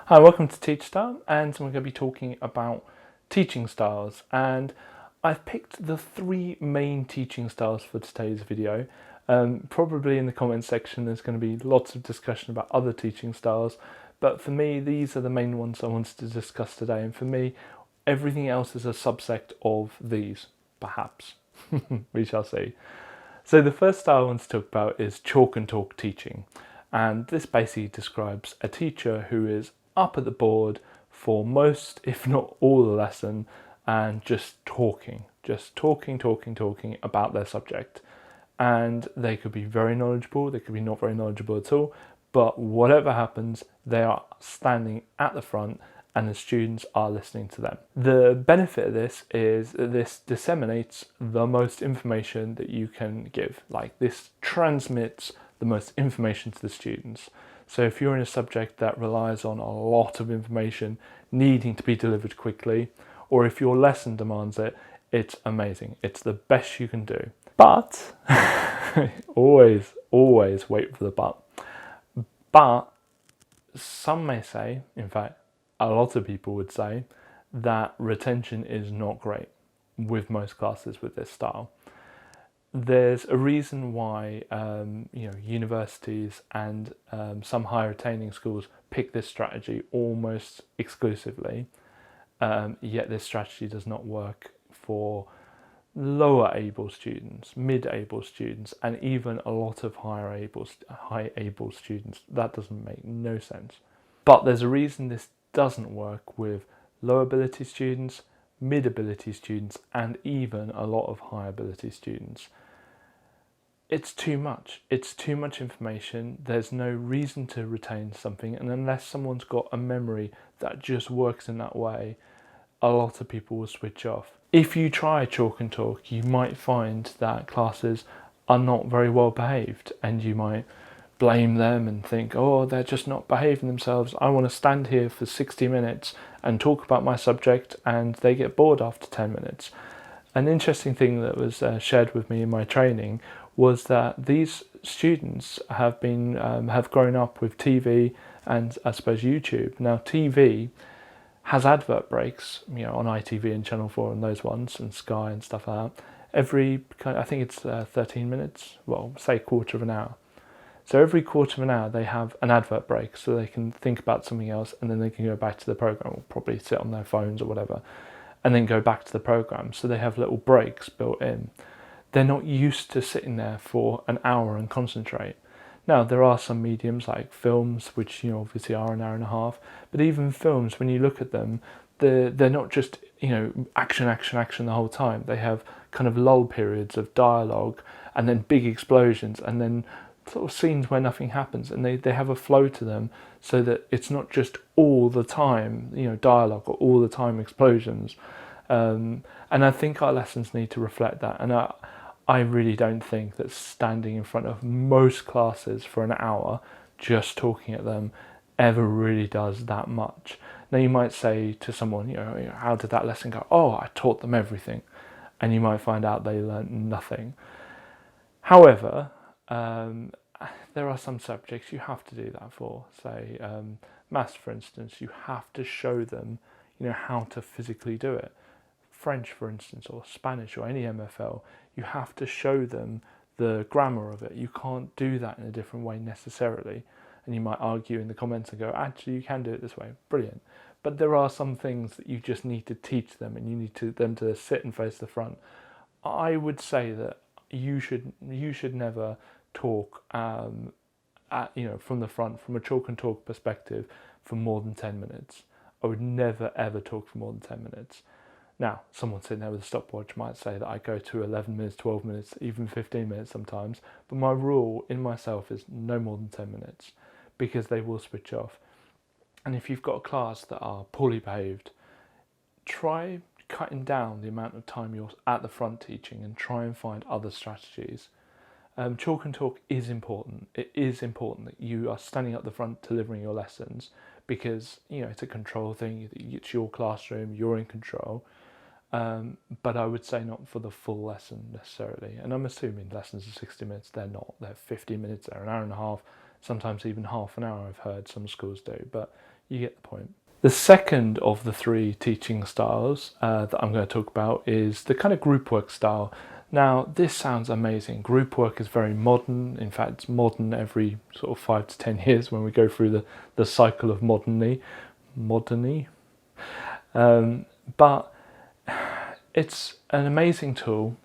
Hi, welcome to Teach Style, and we're going to be talking about teaching styles. And I've picked the three main teaching styles for today's video. Probably in the comment section there's going to be lots of discussion about other teaching styles, but for me these are the main ones I wanted to discuss today, and for me everything else is a subsect of these, perhaps. We shall see. So the first style I want to talk about is chalk and talk teaching. And this basically describes a teacher who is up at the board for most, if not all, the lesson and just talking about their subject. And they could be very knowledgeable, they could be not very knowledgeable at all, but whatever happens, they are standing at the front and the students are listening to them. The benefit of this is that this disseminates the most information that you can give. Like, this transmits the most information to the students. So if you're in a subject that relies on a lot of information needing to be delivered quickly, or if your lesson demands it, it's amazing. It's the best you can do. But always wait for the but. But some may say, in fact, a lot of people would say, that retention is not great with most classes with this style. There's a reason why universities and some higher retaining schools pick this strategy almost exclusively, yet this strategy does not work for lower able students, mid-able students, and even a lot of high able students. That doesn't make no sense. But there's a reason this doesn't work with low ability students, mid ability students, and even a lot of high ability students. It's too much. It's too much information. There's no reason to retain something, and unless someone's got a memory that just works in that way, a lot of people will switch off. If you try chalk and talk, you might find that classes are not very well behaved, and you might blame them and think, oh, they're just not behaving themselves. I want to stand here for 60 minutes and talk about my subject, and they get bored after 10 minutes. An interesting thing that was shared with me in my training was that these students have grown up with TV and, I suppose, YouTube. Now, TV has advert breaks, on ITV and Channel 4 and those ones, and Sky and stuff like that. I think it's 13 minutes, well, say quarter of an hour. So every quarter of an hour they have an advert break, so they can think about something else, and then they can go back to the program, or probably sit on their phones or whatever, and then go back to the program. So they have little breaks built in. They're not used to sitting there for an hour and concentrate. Now, there are some mediums like films, which obviously are an hour and a half, but even films, when you look at them, they're not just action the whole time. They have kind of lull periods of dialogue, and then big explosions, and then sort of scenes where nothing happens, and they have a flow to them, so that it's not just all the time dialogue or all the time explosions. And I think our lessons need to reflect that. And I really don't think that standing in front of most classes for an hour just talking at them ever really does that much. Now, you might say to someone, how did that lesson go? Oh, I taught them everything. And you might find out they learnt nothing. However, there are some subjects you have to do that for. Say, maths, for instance, you have to show them, how to physically do it. French, for instance, or Spanish, or any MFL, you have to show them the grammar of it. You can't do that in a different way necessarily. And you might argue in the comments and go, actually, you can do it this way. Brilliant. But there are some things that you just need to teach them, and you need them to sit and face the front. I would say that you should never talk from the front, from a chalk and talk perspective, for more than 10 minutes. I would never ever talk for more than 10 minutes. Now, someone sitting there with a stopwatch might say that I go to 11 minutes, 12 minutes, even 15 minutes sometimes, but my rule in myself is no more than 10 minutes, because they will switch off. And if you've got a class that are poorly behaved, try cutting down the amount of time you're at the front teaching, and try and find other strategies. Chalk and talk is important. It is important that you are standing up the front delivering your lessons, because it's a control thing. It's your classroom, you're in control. But I would say not for the full lesson necessarily. And I'm assuming lessons are 60 minutes. They're not. They're 50 minutes, they're an hour and a half, sometimes even half an hour, I've heard some schools do. But You get the point. The second of the three teaching styles that I'm going to talk about is the kind of group work style. Now, this sounds amazing. Group work is very modern. In fact, it's modern every sort of 5 to 10 years when we go through the cycle of moderny. But it's an amazing tool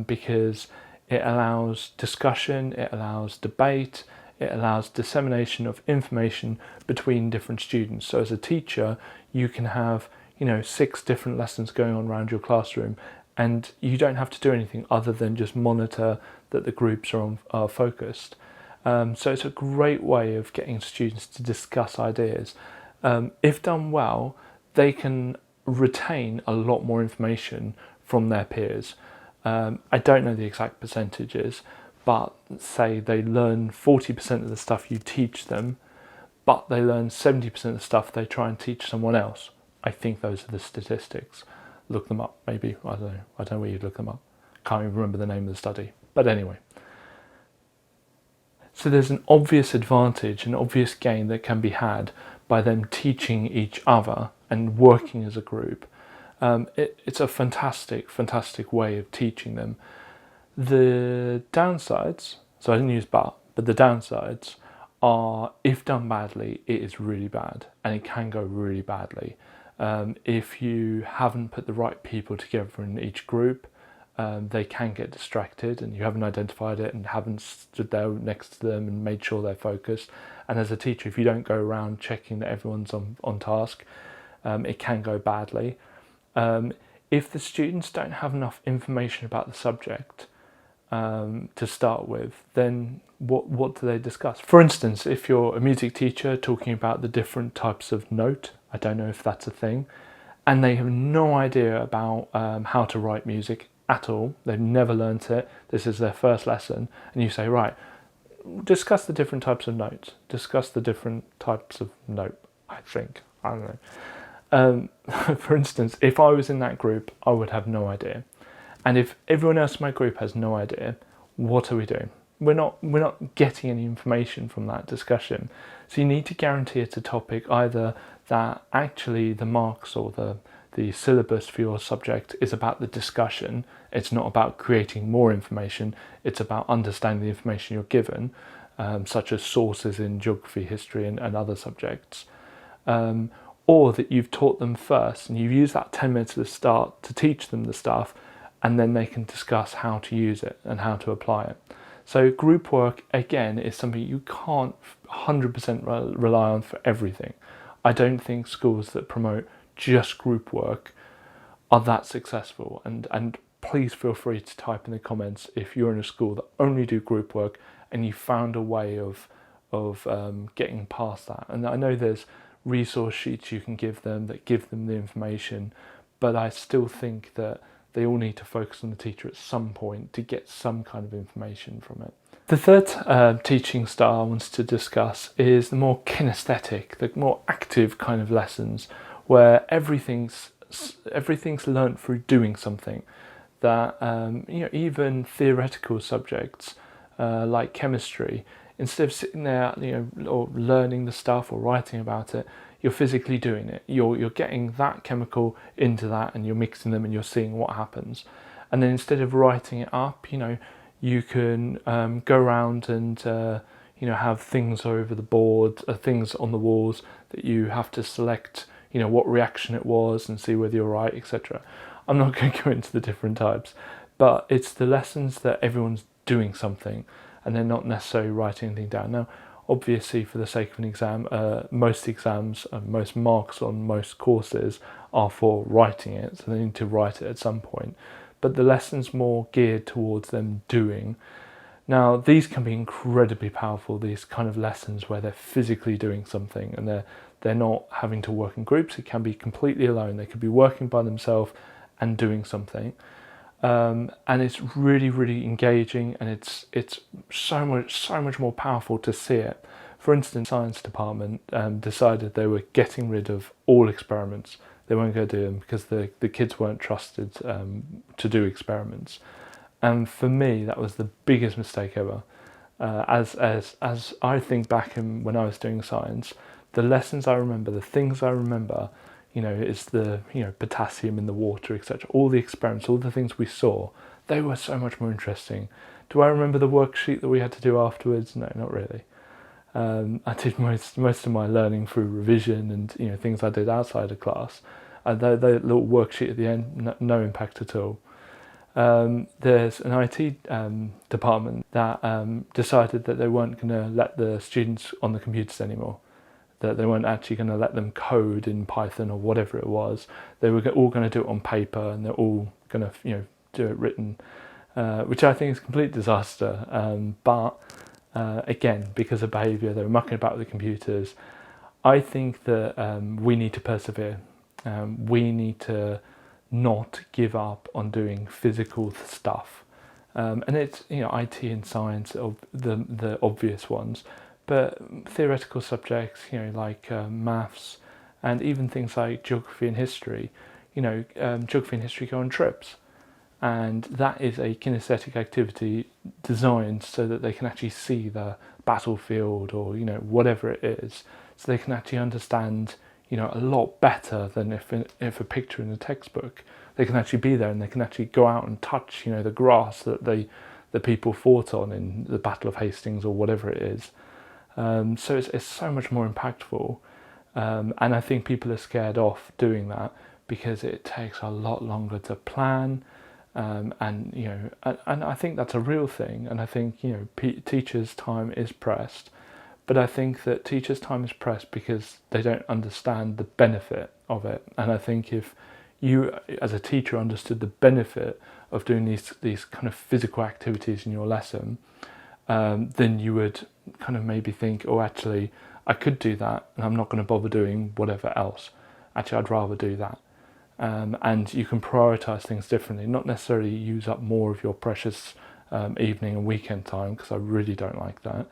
because it allows discussion, it allows debate, it allows dissemination of information between different students. So as a teacher, you can have 6 different lessons going on around your classroom, and you don't have to do anything other than just monitor that the groups are focused. So it's a great way of getting students to discuss ideas. If done well, they can retain a lot more information from their peers. I don't know the exact percentages, but say they learn 40% of the stuff you teach them, but they learn 70% of the stuff they try and teach someone else. I think those are the statistics. Look them up, maybe. I don't know where you'd look them up. Can't even remember the name of the study. But anyway. So there's an obvious advantage, an obvious gain that can be had by them teaching each other and working as a group. It's a fantastic, fantastic way of teaching them. The downsides, so I didn't use but the downsides are, if done badly, it is really bad, and it can go really badly. If you haven't put the right people together in each group, they can get distracted, and you haven't identified it and haven't stood there next to them and made sure they're focused. And as a teacher, if you don't go around checking that everyone's on task, it can go badly. If the students don't have enough information about the subject to start with, then what do they discuss? For instance, if you're a music teacher talking about the different types of note, I don't know if that's a thing, and they have no idea about how to write music at all, they've never learnt it, this is their first lesson, and you say, right, discuss the different types of notes, discuss the different types of note, I don't know. For instance, if I was in that group, I would have no idea. And if everyone else in my group has no idea, what are we doing? We're not getting any information from that discussion. So you need to guarantee it's a topic either that actually the marks or the syllabus for your subject is about the discussion. It's not about creating more information. It's about understanding the information you're given, such as sources in geography, history, and other subjects. Or that you've taught them first and you've used that 10 minutes at the start to teach them the stuff, and then they can discuss how to use it and how to apply it. So group work, again, is something you can't 100% rely on for everything. I don't think schools that promote just group work are that successful. And please feel free to type in the comments if you're in a school that only do group work and you found a way of getting past that. And I know there's resource sheets you can give them that give them the information, but I still think that they all need to focus on the teacher at some point to get some kind of information from it. The third teaching style I wanted to discuss is the more kinesthetic, the more active kind of lessons where everything's learnt through doing something. That even theoretical subjects like chemistry, instead of sitting there or learning the stuff or writing about it, you're physically doing it. You're getting that chemical into that and you're mixing them and you're seeing what happens. And then instead of writing it up, you can go around and have things over the board, things on the walls that you have to select, what reaction it was and see whether you're right, etc. I'm not going to go into the different types, but it's the lessons that everyone's doing something and they're not necessarily writing anything down. Now, obviously, for the sake of an exam, most exams and most marks on most courses are for writing it, so they need to write it at some point. But the lesson's more geared towards them doing. Now, these can be incredibly powerful, these kind of lessons where they're physically doing something and they're not having to work in groups. It can be completely alone. They could be working by themselves and doing something. And it's really, really engaging, and it's so much more powerful to see it. For instance, the science department decided they were getting rid of all experiments. They weren't going to do them because the kids weren't trusted to do experiments. And for me, that was the biggest mistake ever. As I think back when I was doing science, the lessons I remember, the things I remember, is the, potassium in the water, etc. All the experiments, all the things we saw, they were so much more interesting. Do I remember the worksheet that we had to do afterwards? No, not really. I did most of my learning through revision and things I did outside of class. And the little worksheet at the end, no impact at all. There's an IT department that decided that they weren't going to let the students on the computers anymore. That they weren't actually going to let them code in Python or whatever it was. They were all going to do it on paper, and they're all going to do it written, which I think is a complete disaster. But again, because of behaviour, they were mucking about with the computers. I think that we need to persevere. We need to not give up on doing physical stuff, and it's IT and science are the obvious ones, but theoretical subjects like maths and even things like geography and history. Geography and history go on trips, and that is a kinesthetic activity designed so that they can actually see the battlefield or whatever it is, so they can actually understand a lot better than if a picture in a textbook. They can actually be there and they can actually go out and touch the grass that the people fought on in the Battle of Hastings or whatever it is. So it's so much more impactful, and I think people are scared off doing that because it takes a lot longer to plan, and I think that's a real thing, and I think teachers' time is pressed. But I think that teachers' time is pressed because they don't understand the benefit of it. And I think if you, as a teacher, understood the benefit of doing these kind of physical activities in your lesson, then you would kind of maybe think, oh, actually, I could do that, and I'm not going to bother doing whatever else. Actually, I'd rather do that. And you can prioritise things differently, not necessarily use up more of your precious evening and weekend time, because I really don't like that.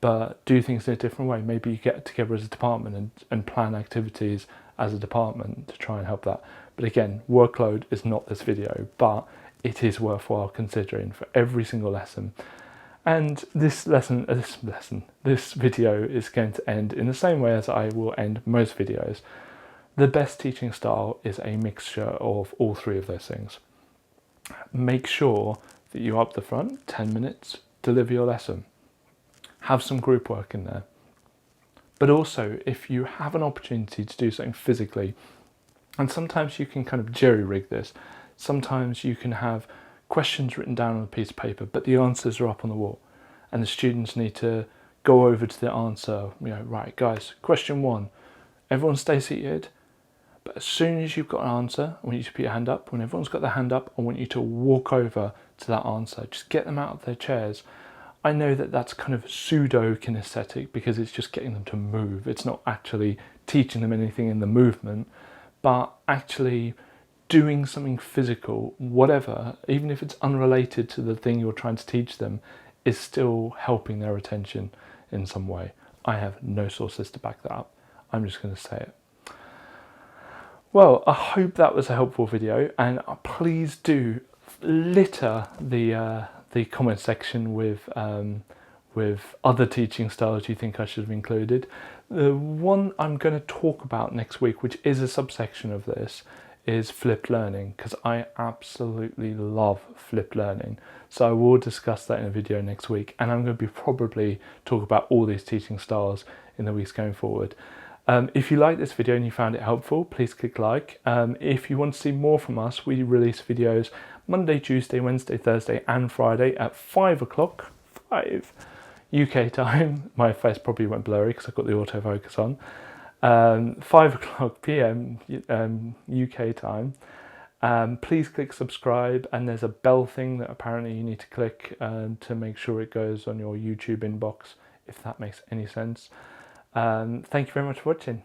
But do things in a different way. Maybe you get together as a department and plan activities as a department to try and help that. But again, workload is not this video, but it is worthwhile considering for every single lesson. And this video is going to end in the same way as I will end most videos. The best teaching style is a mixture of all three of those things. Make sure that you're up the front, 10 minutes, deliver your lesson. Have some group work in there. But also, if you have an opportunity to do something physically, and sometimes you can kind of jerry-rig this, sometimes you can have questions written down on a piece of paper, but the answers are up on the wall, and the students need to go over to the answer, right, guys, question 1, everyone stay seated, but as soon as you've got an answer, I want you to put your hand up. When everyone's got their hand up, I want you to walk over to that answer. Just get them out of their chairs. I know that that's kind of pseudo-kinesthetic because it's just getting them to move. It's not actually teaching them anything in the movement, but actually doing something physical, whatever, even if it's unrelated to the thing you're trying to teach them, is still helping their attention in some way. I have no sources to back that up. I'm just going to say it. Well, I hope that was a helpful video, and please do litter the comment section with other teaching styles you think I should have included. The one I'm going to talk about next week, which is a subsection of this, is flipped learning, because I absolutely love flipped learning. So I will discuss that in a video next week, and I'm going to be probably talk about all these teaching styles in the weeks going forward. If you like this video and you found it helpful, please click like. If you want to see more from us, we release videos Monday, Tuesday, Wednesday, Thursday and Friday at 5 o'clock, 5 UK time. My face probably went blurry because I've got the autofocus on. 5 o'clock PM UK time. Please click subscribe, and there's a bell thing that apparently you need to click to make sure it goes on your YouTube inbox, if that makes any sense. Thank you very much for watching.